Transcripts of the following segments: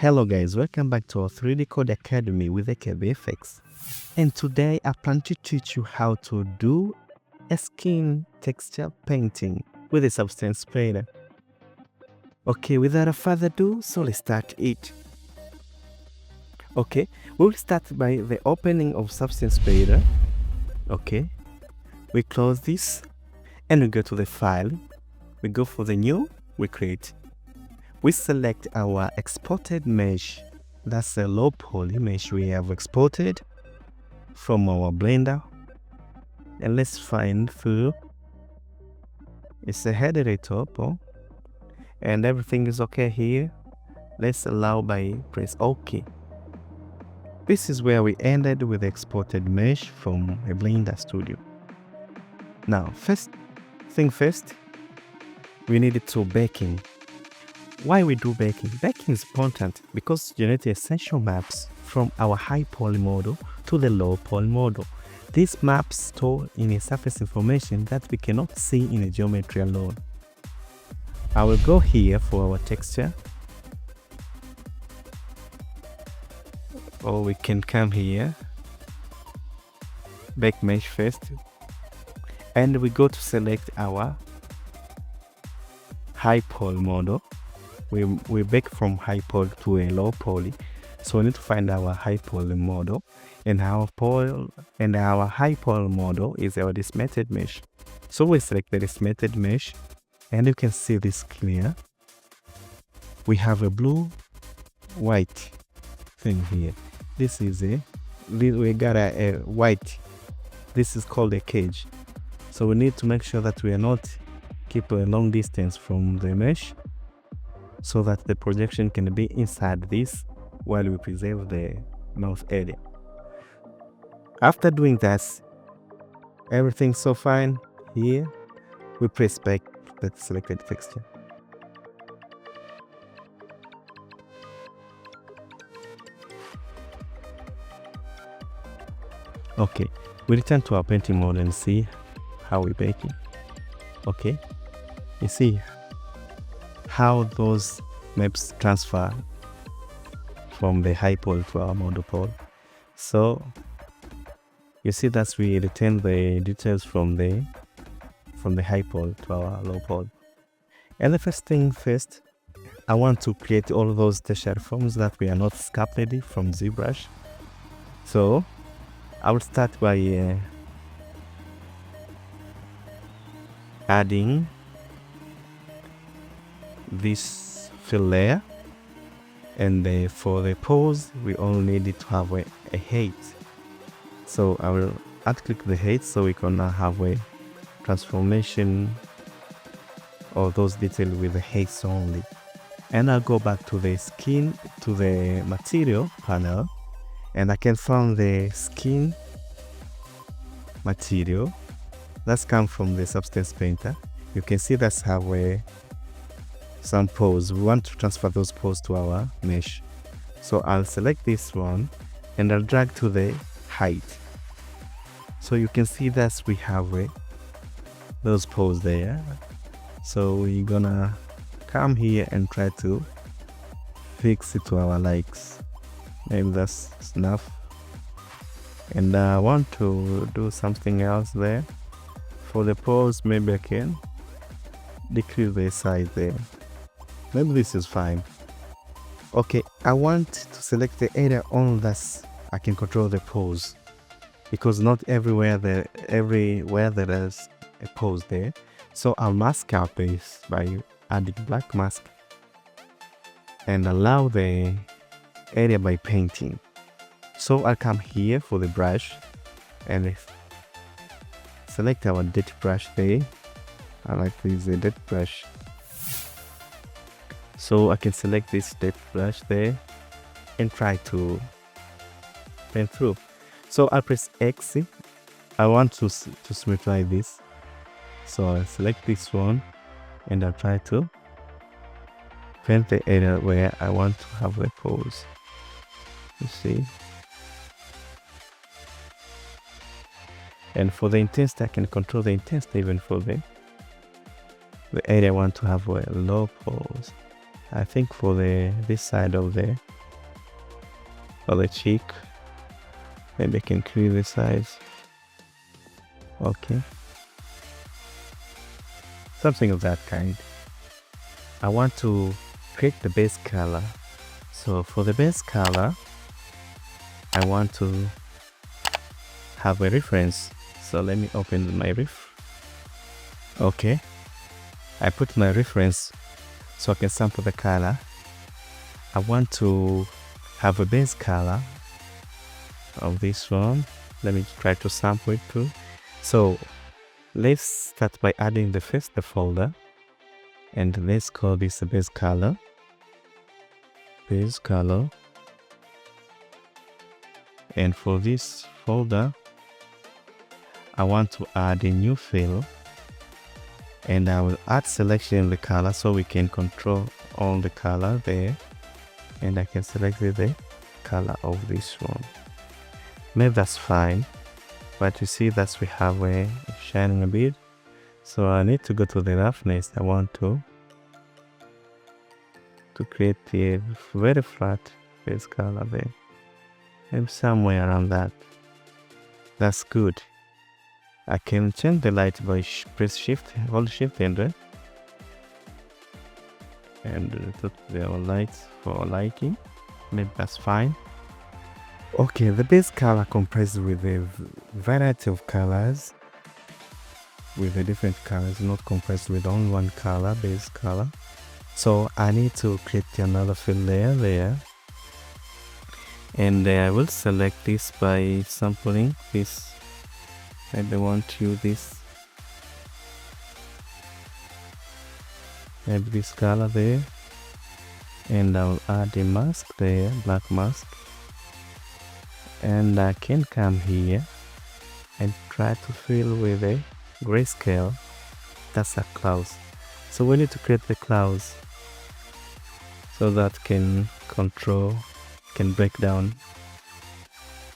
Hello guys, welcome back to our 3D Code Academy with AKBFX. And today I plan to teach you how to do a skin texture painting with a substance painter. Okay, without further ado, so let's start it. Okay, we'll start by the opening of substance painter. Okay, we close this and we go to the file. We go for the new, we create. We select our exported mesh. That's a low poly mesh we have exported from our Blender. And let's find through. It's a header at top, and everything is okay here. Let's allow by press OK. This is where we ended with the exported mesh from a Blender Studio. Now, first thing first, we need it to baking. Why we do baking? Baking is important because it generates essential maps from our high poly model to the low poly model. These maps store in a surface information that we cannot see in a geometry alone. I will go here for our texture. Or we can come here, bake mesh first, and we go to select our high poly model. We bake from high poly to a low poly, so we need to find our high poly model, and our high poly model is our dismeted mesh. So we select the dismeted mesh, and you can see this clear. We have a blue white thing here. This is we got a white. This is called a cage. So we need to make sure that we are not keep a long distance from the mesh, so that the projection can be inside this while we preserve the mouth area. After doing that, everything's so fine here, we press back the selected texture. Okay, we return to our painting mode and see how we bake it. Okay, you see how those maps transfer from the high poly to our model poly. So you see that we retain the details from the high poly to our low poly. And the first thing first, I want to create all those tertiary forms that we are not sculpted from ZBrush. So I will start by adding this fill layer, and for the pose we only need to have a height. So I will add click the height so we can now have a transformation of those details with the heights only. And I'll go back to the skin, to the material panel, and I can find the skin material that's come from the substance painter. You can see that's how some pose. We want to transfer those pose to our mesh. So I'll select this one and I'll drag to the height. So you can see that we have those pose there. So we're gonna come here and try to fix it to our likes. Maybe that's enough. And I want to do something else there. For the pose, maybe I can decrease the size there. Maybe this is fine. Okay, I want to select the area only that I can control the pose, because not everywhere there is a pose there. So I'll mask out this by adding black mask and allow the area by painting. So I'll come here for the brush and select our depth brush there. I like this depth brush. So I can select this depth brush there and try to paint through. So I'll press X. I want to simplify this. So I'll select this one and I'll try to paint the area where I want to have the pose. You see? And for the intensity, I can control the intensity even for the area I want to have a low pose. I think for this side of the or the cheek. Maybe I can increase the size. Okay. Something of that kind. I want to create the base color. So for the base color, I want to have a reference. So let me open my ref. Okay. I put my reference so I can sample the color. I want to have a base color of this one. Let me try to sample it too. So let's start by adding the folder, and let's call this a base color. Base color. And for this folder, I want to add a new fill, and I will add selection in the color so we can control all the color there. And I can select the color of this one. Maybe that's fine, but you see that we have a shining a bit. So I need to go to the roughness. I want to create a very flat base color there. Maybe somewhere around that. That's good. I can change the light by press shift, hold shift and put the lights for lighting. Maybe that's fine. Okay, the base color comprised with a variety of colors, with the different colors, not comprised with only one color, base color. So I need to create another fill layer there, and I will select this by sampling this. Maybe I want to use this, maybe this color there, and I'll add a mask there, black mask, and I can come here and try to fill with a grayscale. That's a clouds. So we need to create the clouds so that can break down.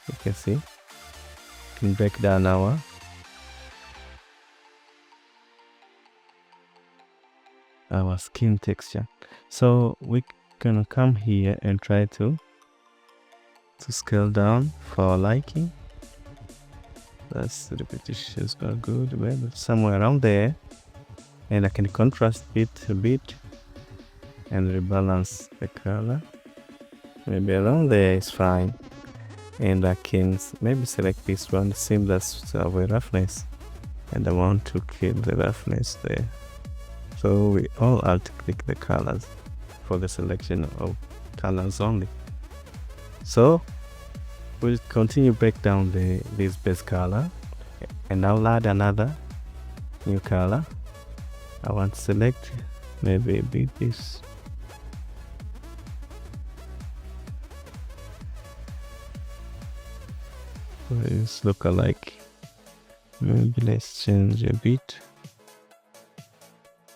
You can see, can break down our skin texture. So we can come here and try to scale down for our liking. That's the repetition is not good, but somewhere around there, and I can contrast it a bit and rebalance the color. Maybe around there is fine, and I can maybe select this one, same that's our roughness, and I want to kill the roughness there. So we all alt click the colors for the selection of colors only. So we'll continue break down this base color, and I'll add another new color. I want to select maybe a bit this. This look alike. Maybe let's change a bit.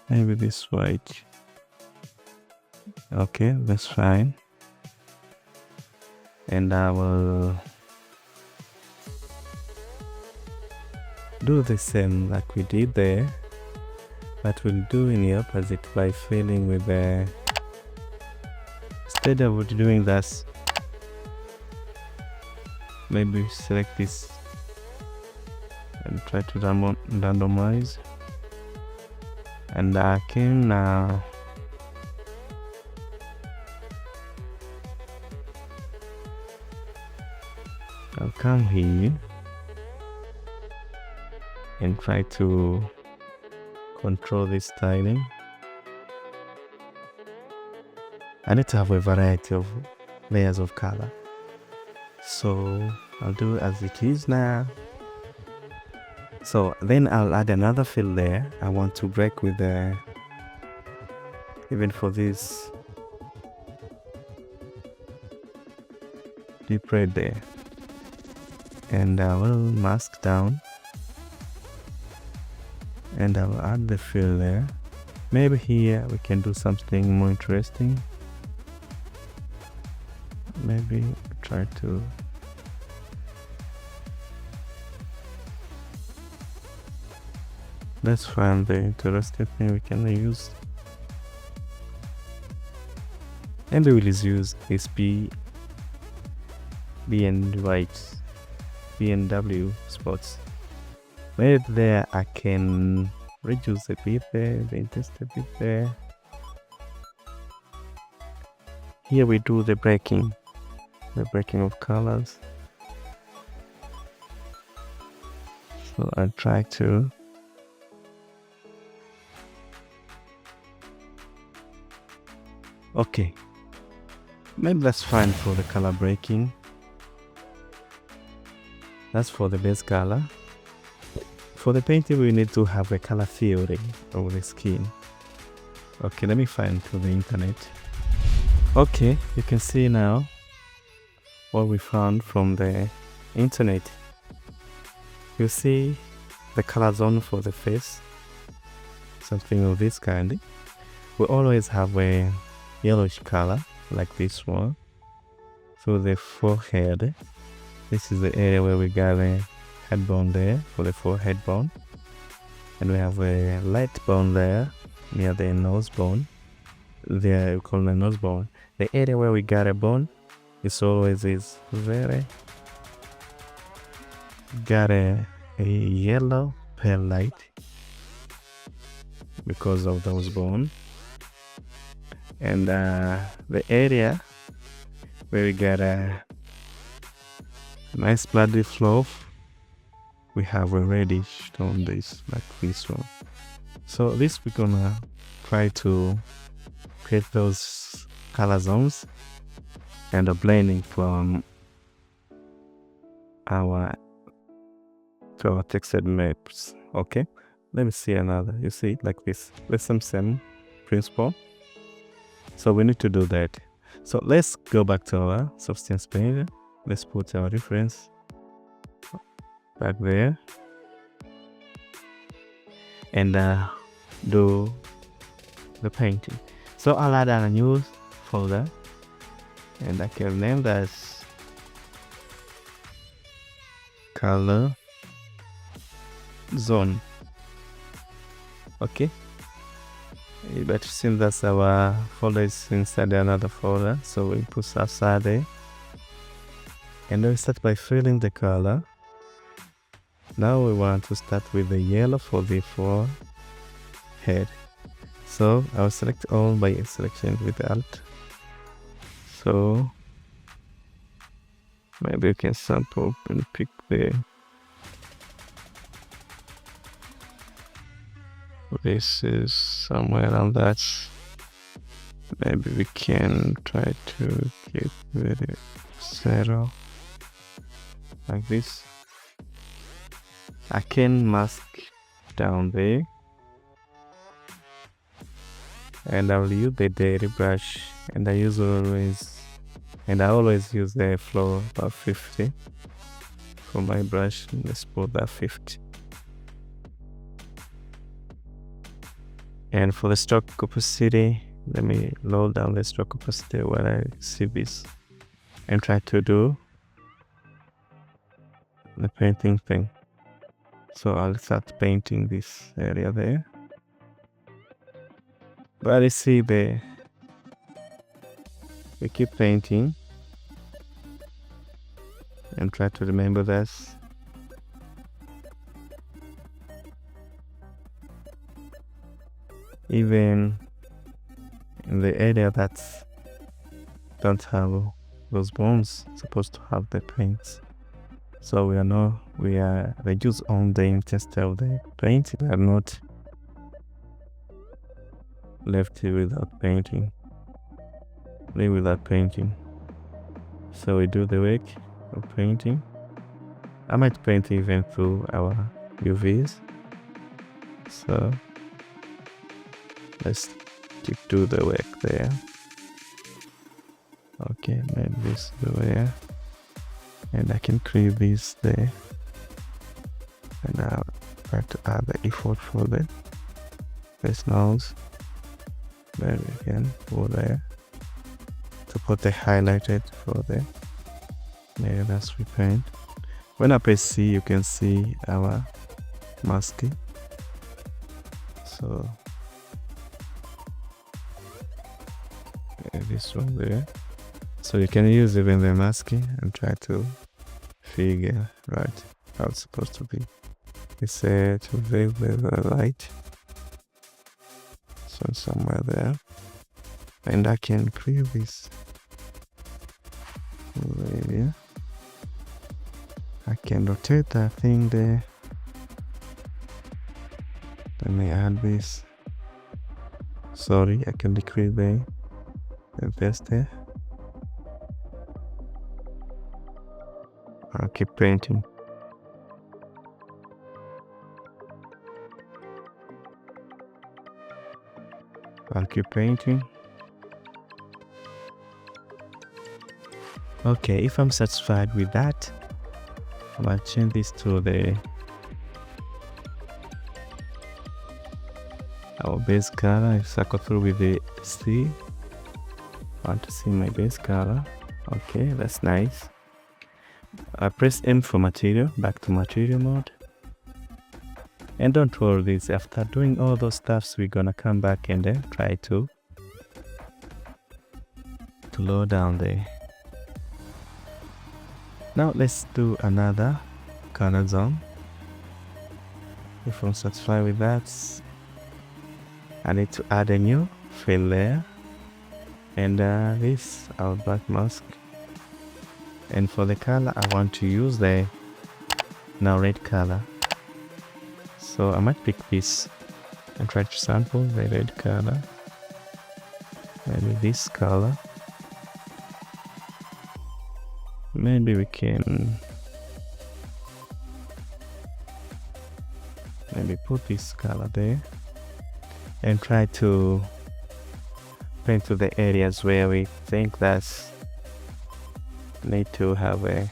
Maybe this white. Okay, that's fine. And I will do the same like we did there, but we'll do in the opposite by filling with the, instead of doing that, maybe select this and try to randomize, and I can I'll come here and try to control this styling. I need to have a variety of layers of color, so I'll do as it is now. So then I'll add another fill there. I want to break with the, even for this deep red there, and I will mask down, and I'll add the fill there. Maybe here we can do something more interesting. Maybe try to let's find the interesting thing we can use, and we will use SP BMW spots. Maybe there I can reduce a bit there, the intensity a bit there. Here we do the breaking of colors. So I'll try to okay, maybe that's fine for the color breaking. That's for the base color. For the painting, we need to have a color theory of the skin. Okay, let me find through the internet. Okay, you can see now what we found from the internet. You see the color zone for the face, something of this kind. We always have a yellowish color like this one. So the forehead, this is the area where we got a head bone there for the forehead bone, and we have a light bone there near the nose bone. There we call the nose bone. The area where we got a bone is always very got a yellow pale light because of those bone. And the area where we got a nice bloody flow, we have a reddish on this, like this one. So this we're gonna try to create those color zones and a blending from our textured maps. Okay, let me see another. You see like this, the same principle. So we need to do that. So let's go back to our substance painter. Let's put our reference back there and do the painting. So I'll add a new folder and I can name that color zone. Okay, but since that's our folder is inside another folder, so we put outside there, and then we start by filling the color. Now we want to start with the yellow for the forehead. So I'll select all by selection with Alt. So maybe you can sample and pick this is somewhere around that. Maybe we can try to keep the 0 like this. I can mask down there, and I'll use the daily brush, and I always use the flow about 50 for my brush. Let's put that 50. And for the stroke opacity, let me load down the stroke opacity when I see this and try to do the painting thing. So I'll start painting this area there. But you see we keep painting and try to remember this. Even in the area that don't have those bones, supposed to have the paints. So we reduce on the intensity of the paint. We are not left without painting. Leave without painting. So we do the work of painting. I might paint even through our UVs. So let's do the work there. Okay, maybe this there. And I can create this there. And I'll try to add the effort for the nose. There we can go there. To put the highlighted for the layer that's we paint. When I press C, you can see our masking. So this one there. So you can use even the masking and try to figure right how it's supposed to be. It's to very light. So somewhere there. And I can clear this area. I can rotate that thing there. Let me add this. Sorry, I can decrease the paste there. I'll keep painting. I'll keep painting. Okay, if I'm satisfied with that, I'll change this to our base color. I cycle through with the C. I want to see my base color. Okay, that's nice. I press M for material, back to material mode. And don't worry, this after doing all those stuffs, we're gonna come back and then try to lower down there. Now let's do another color zone. If I'm satisfied with that, I need to add a new fill layer, and this our black mask. And for the color, I want to use the now red color. So I might pick this and try to sample the red color. Maybe this color. Maybe we can put this color there and try to paint to the areas where we think that's need to have a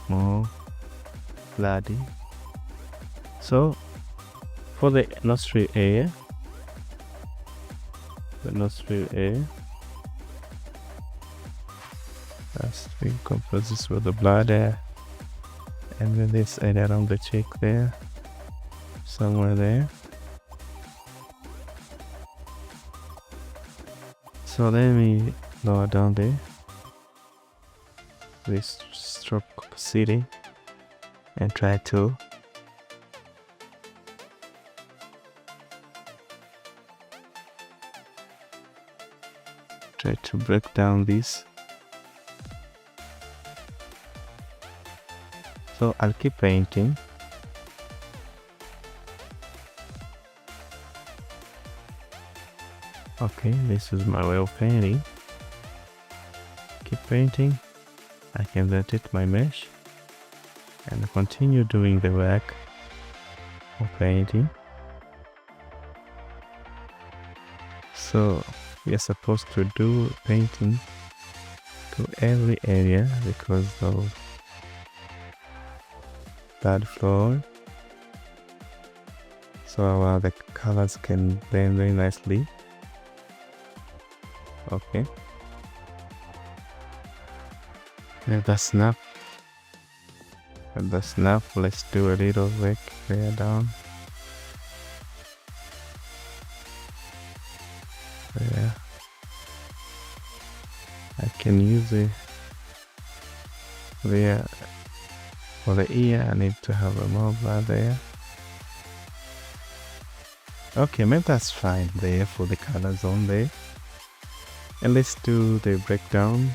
more bloody. So for the nostril area, let's compose this with the blood there, and then this area around the cheek there, somewhere there. So let me lower down there this stroke opacity and try to break down this. So I'll keep painting. Okay, this is my way of painting. Keep painting. I can rotate my mesh and continue doing the work of painting. So we are supposed to do painting to every area because of that floor, so the colors can blend very nicely. Okay, and that's enough. Let's do a little work there down. Yeah, I can use it there. For the ear, I need to have a more blood there. Okay, maybe that's fine there for the color zone there. And let's do the breakdown.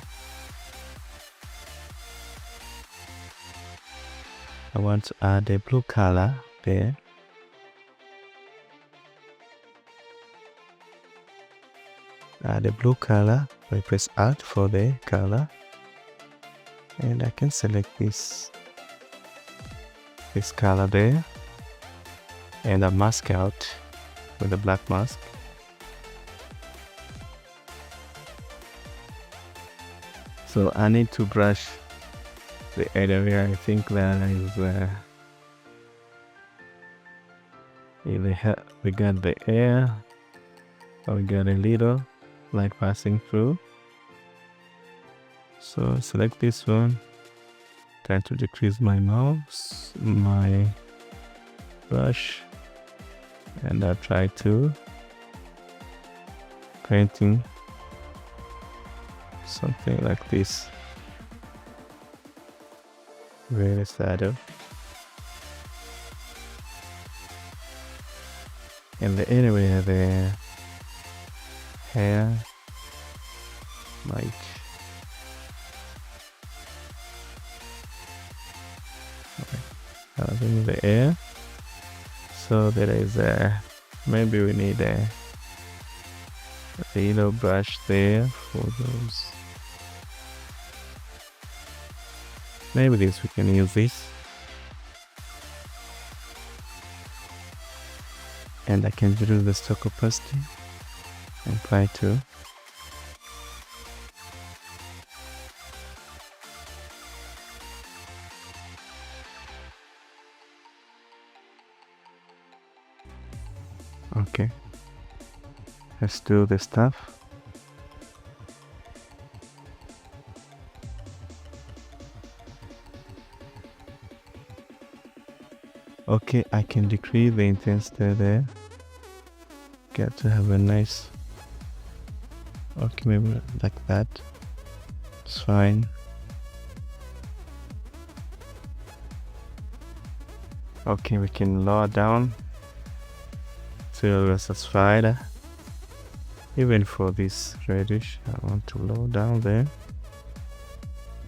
I want to add a blue color there. Add a blue color. I press Alt for the color. And I can select this color there. And I mask out with a black mask. So I need to brush the area where I think that is either we got the air or we got a little light passing through. So select this one. Try to decrease my mouse, my brush, and I'll try to painting something like this, very shadow. And the area the hair might in the air, so there is a maybe we need a little brush there for those. Maybe this we can use this, and I can reduce the stock opacity and try to okay. Let's do the stuff. Okay, I can decrease the intensity there. Get to have a nice. Okay, maybe like that. It's fine. Okay, we can lower down till we're satisfied. Even for this reddish, I want to lower down there.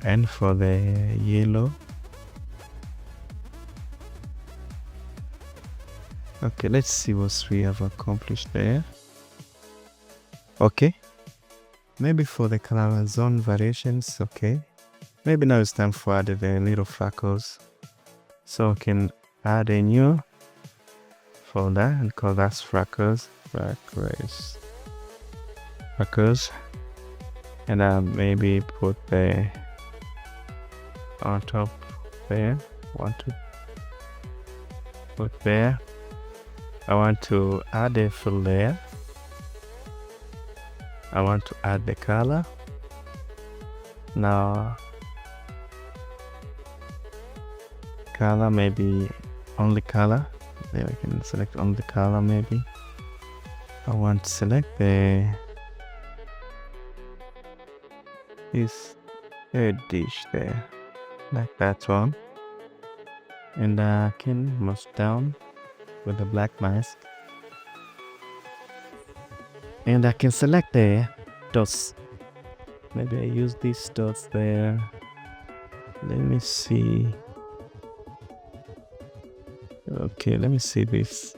And for the yellow, okay, let's see what we have accomplished there. Okay, maybe for the color zone variations, okay. Maybe now it's time for add the little freckles. So we can add a new folder and call that freckles. And maybe put the on top there. Want to put there. I want to add a fill layer. I want to add the color. Now color, maybe only color. There I can select only color maybe. I want to select this dish there, like that one. And I can move down with the black mask. And I can select the dots. Maybe I use these dots there. Let me see. Okay, let me see this.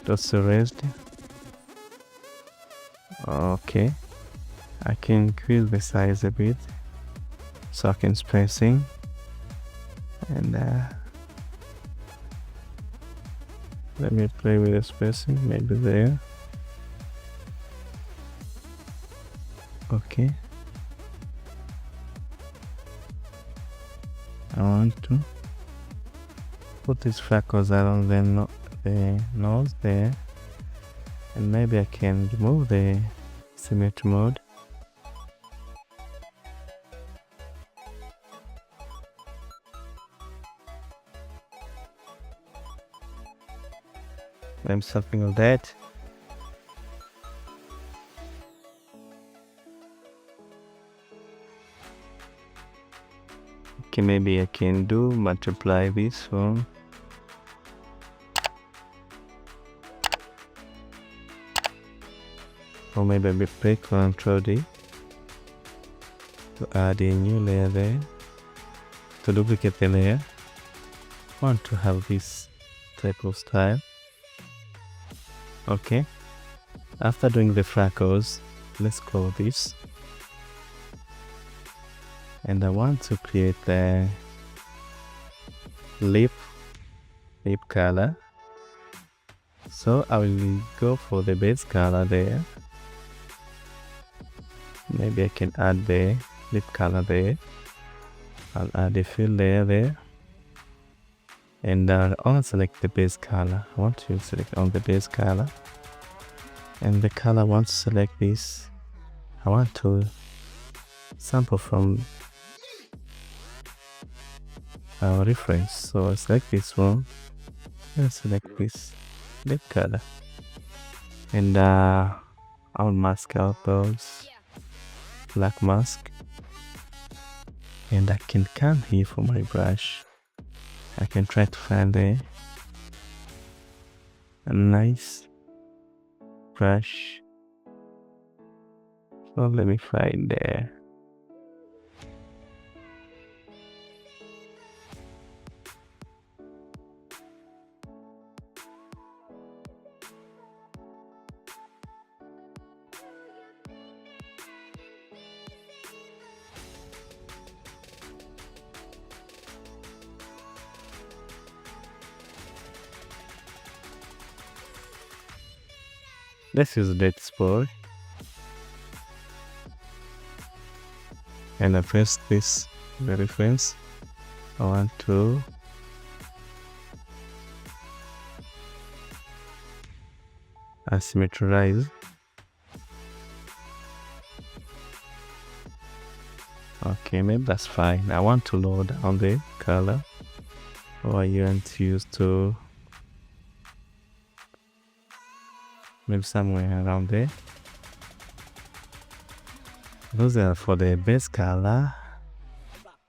Dots erased. Okay. I can increase the size a bit so I can spacing. And let me play with the spacing, maybe there. Okay. I want to put these freckles around the nose there, and maybe I can remove the symmetry mode. Maybe something like that. Okay, maybe I can multiply this one. Or maybe I will break Ctrl D to add a new layer there. To duplicate the layer, I want to have this type of style. Okay, after doing the freckles, let's close this. And I want to create the lip color. So I will go for the base color there. Maybe I can add the lip color there. I'll add a fill layer there. And I'll select the base color. I want to select on the base color. And the color I want to select this. I want to sample from our reference. So I select this one and select this lip color. And I'll mask out those. black mask, and I can come here for my brush. I can try to find a nice brush. So let me find there. Let's use that spore and I press this the reference. I want to asymmetrize. Okay, maybe that's fine. I want to lower down the color, or you want to use to maybe somewhere around there. Those are for the base color.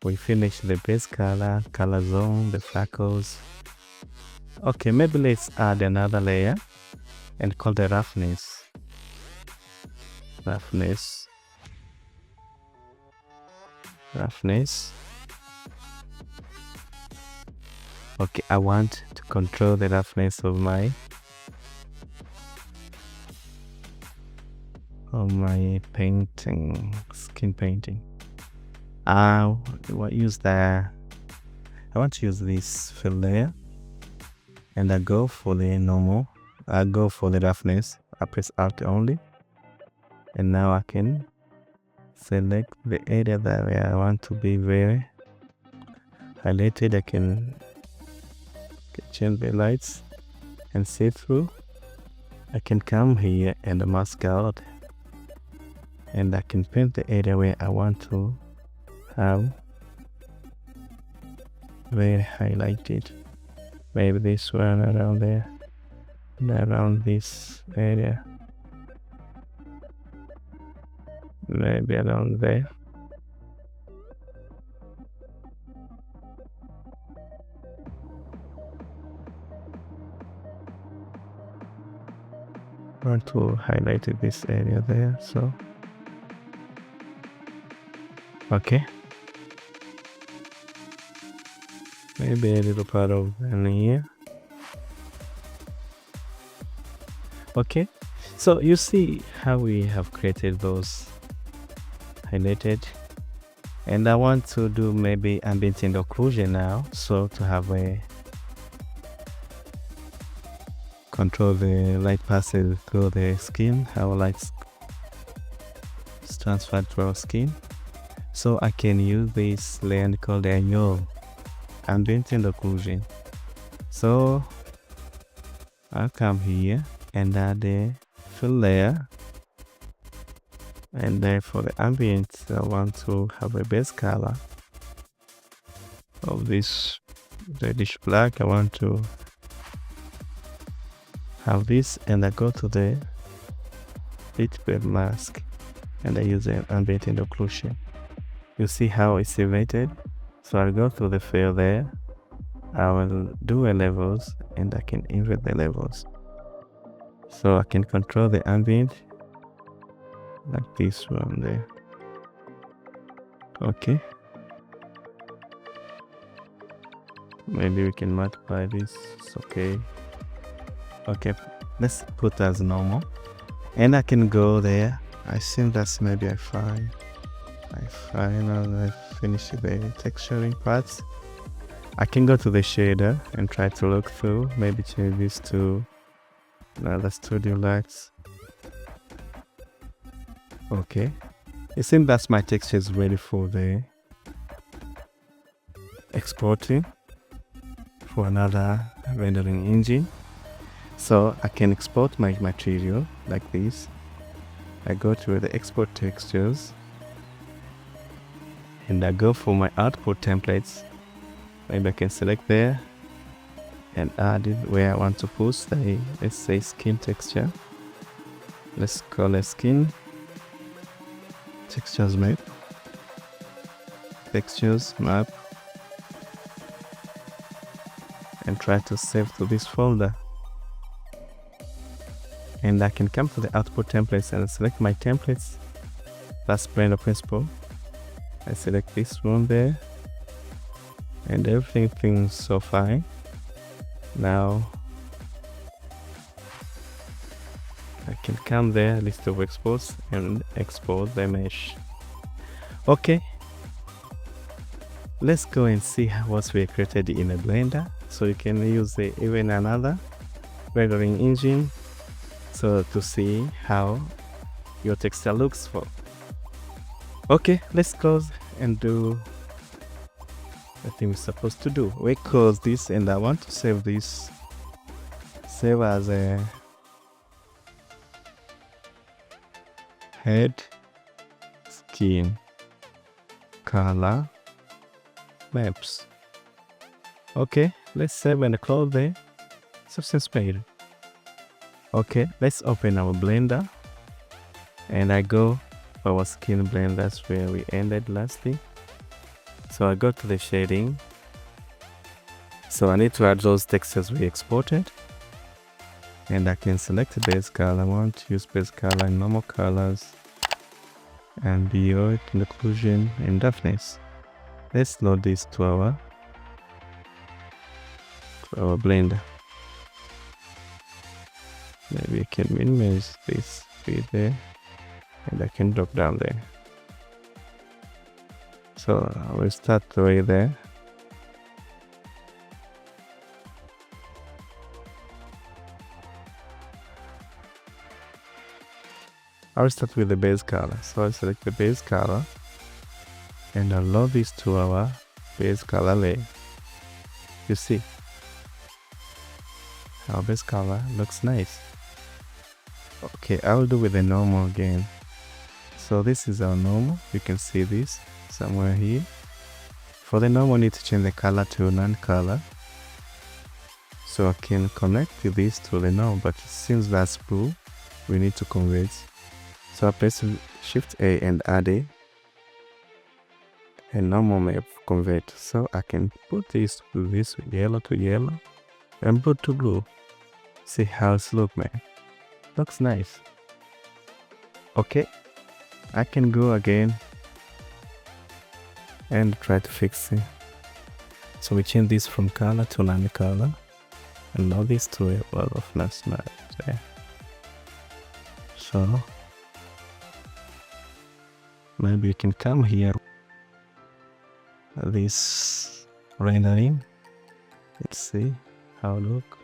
We finish the base color, color zone, the freckles. Okay, maybe let's add another layer and call the roughness. Roughness. Okay, I want to control the roughness of my painting, skin painting. I want to use this fill layer, and I go for the normal. I go for the roughness. I press Alt only, and now I can select the area that I want to be very highlighted. I can change the lights and see through. I can come here and mask out, and I can paint the area where I want to have very highlighted. Maybe this one around there, and around this area, maybe around there. I want to highlight this area there, so okay, maybe a little part of in here. Okay, so you see how we have created those highlighted, and I want to do maybe ambient and occlusion now, so to have a control the light passes through the skin, how light is transferred to our skin. So I can use this layer called the annual ambient and occlusion. So I'll come here and add a fill layer, and then for the ambient I want to have a base color of this reddish black. I want to have this, and I go to the heat wave mask and I use an ambient and occlusion. You see how it's simulated? So I'll go to the fill there, I will do a levels, and I can invert the levels. So I can control the ambient like this one there. Okay, maybe we can multiply this. It's okay. Okay, let's put as normal, and I can go there. I think that's maybe I finish the texturing parts. I can go to the shader and try to look through, maybe change this to another studio lights. Okay, it seems that my texture is ready for the exporting for another rendering engine. So I can export my material like this. I go to the export textures, and I go for my output templates. Maybe I can select there and add it where I want to put the, let's say, skin texture. Let's call it skin textures map, textures map, and try to save to this folder. And I can come to the output templates and select my templates. That's Blender principle. I select this one there, and everything's so fine. Now I can come there, list of exports, and export the mesh. Okay, let's go and see what we created in a Blender. So you can use even another rendering engine so to see how your texture looks for. Okay, let's close and do the thing we're supposed to do. We close this, and I want to save this. Save as a head skin color maps. Okay, let's save and close the substance page. Okay, let's open our Blender, and I go for our skin blend. That's where we ended lastly. So I go to the shading. So I need to add those textures we exported, and I can select the base color. I want to use base color and normal colors, and the occlusion and roughness. Let's load this to our Blender. Maybe I can minimize this bit there, and I can drop down there. So I will start right there. I will start with the base color. So I select the base color, and I'll load this to our base color layer. You see, our base color looks nice. Okay, I'll do with the normal again. So this is our normal. You can see this somewhere here. For the normal, I need to change the color to non-color, so I can connect this to the normal, but since that's blue, we need to convert. So I press Shift A and add a normal map convert. So I can put this to this, yellow to yellow, and blue to blue. See how it's look, man. Looks nice. Okay, I can go again and try to fix it. So we change this from color to non-color, and now this to a roughness map there. So maybe you can come here, this rendering. Let's see how it look.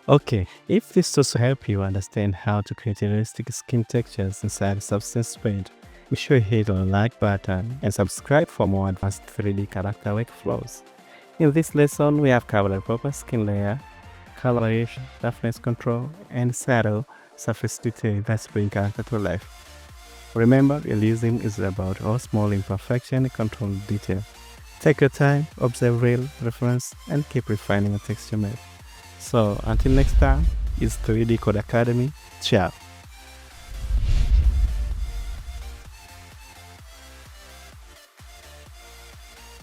Okay, if this also help you understand how to create realistic skin textures inside Substance Paint, be sure you hit on the like button and subscribe for more advanced 3D character workflows. In this lesson, we have covered a proper skin layer, coloration, roughness control, and shadow surface detail that bring character to life. Remember, realism is about all small imperfection and controlled detail. Take your time, observe real reference, and keep refining a texture map. So until next time, it's 3D Code Academy. Ciao.